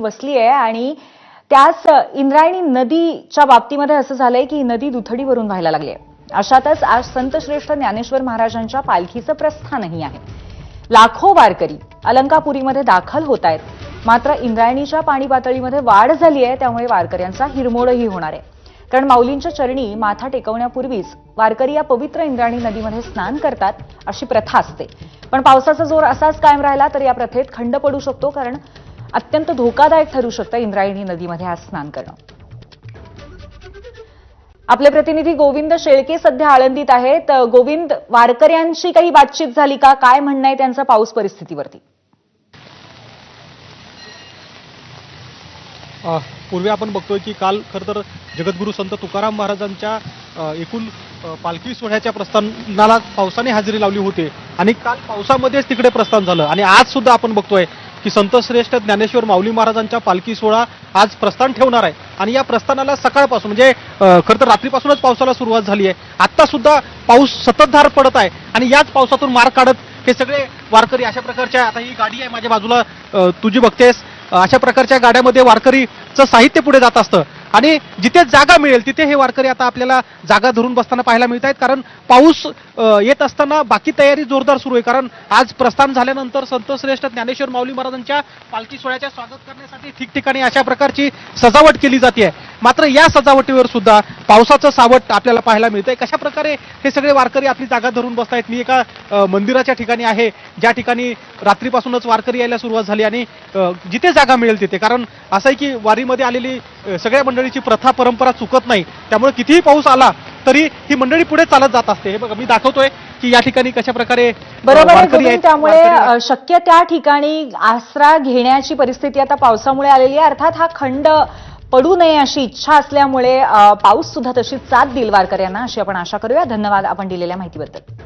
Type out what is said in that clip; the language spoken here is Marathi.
वसली आहे आणि त्याच इंद्रायणी नदीच्या बाबतीमध्ये असं झालंय की ही नदी दुथडीवरून व्हायला लागली आहे. अशातच आज संतश्रेष्ठ ज्ञानेश्वर महाराजांच्या पालखीचं प्रस्थानही आहे. लाखो वारकरी अलंकापुरीमध्ये दाखल होत आहेत. मात्र इंद्रायणीच्या पाणी पातळीमध्ये वाढ झाली आहे, त्यामुळे वारकऱ्यांचा हिरमोडही होणार आहे. कारण माऊलींच्या चरणी माथा टेकवण्यापूर्वीच वारकरी या पवित्र इंद्रायणी नदीमध्ये स्नान करतात, अशी प्रथा असते. पण पावसाचा जोर असाच कायम राहिला तर या प्रथेत खंड पडू शकतो, कारण अत्यंत धोकादायक ठरू शकतं इंद्रायणी नदीमध्ये आज स्नान करणं. आपले प्रतिनिधी गोविंद शेळके सध्या आळंदीत आहेत. गोविंद, वारकऱ्यांशी काही बातचीत झाली का? काय म्हणणं आहे त्यांचं पाऊस परिस्थितीवरती? पूर्वी आपण बघतोय की काल खरं तर जगद्गुरू संत तुकाराम महाराजांच्या एकूण पालखी सोहळ्याच्या प्रस्थानाला पावसाने हजेरी लावली होती आणि काल पावसामध्येच तिकडे प्रस्थान झालं. आणि आज सुद्धा आपण बघतोय की संतश्रेष्ठ ज्ञानेश्वर माऊली महाराजांच्या पालखी सोहळा आज प्रस्थान ठेवणार आहे. आणि या प्रस्थानाला सकाळपासून म्हणजे खरं तर रात्रीपासूनच पावसाला सुरुवात झाली आहे. आता सुद्धा पाऊस सततधार पडत आहे आणि याच पावसातून मार काढत हे सगळे वारकरी अशा प्रकारच्या, आता ही गाडी आहे माझ्या बाजूला तुझी बघतेस, अशा प्रकारच्या गाड्यामध्ये वारकरीचं साहित्य पुढे जात असतं आणि जिथे जागा मिळेल तिथे हे वारकरी आता आपल्याला जागा धरून बसताना पाहायला मिळत आहेत. कारण पाऊस येत असताना बाकी तयारी जोरदार सुरू आहे. कारण आज प्रस्थान झाल्यानंतर संतश्रेष्ठ ज्ञानेश्वर माऊली महाराजांच्या पालखी सोहळ्याच्या स्वागत करण्यासाठी ठिकठिकाणी अशा प्रकारची सजावट केली जाते. मात्र या सजावटीवर सुद्धा पावसाचं सावट आपल्याला पाहायला मिळतंय. कशा प्रकारे हे सगळे वारकरी आपली जागा धरून बसतायत. मी एका मंदिराच्या ठिकाणी आहे, ज्या ठिकाणी रात्रीपासूनच वारकरी यायला सुरुवात झाली आणि जिथे जागा मिळेल तिथे, कारण असं आहे की वारीमध्ये आलेली सगळ्या मंडळीची प्रथा परंपरा चुकत नाही, त्यामुळे कितीही पाऊस आला तरी ही मंडळी पुढे चालत जात असते. हे बघा, मी दाखवतोय की या ठिकाणी कशा प्रकारे बरोबर आहे. त्यामुळे शक्य त्या ठिकाणी आसरा घेण्याची परिस्थिती आता पावसामुळे आलेली आहे. अर्थात हा खंड पडू नये अशी इच्छा असल्यामुळे पाऊस सुद्धा तशी साथ देईल वारकऱ्यांना, अशी आपण आशा करूया. धन्यवाद आपण दिलेल्या माहितीबद्दल.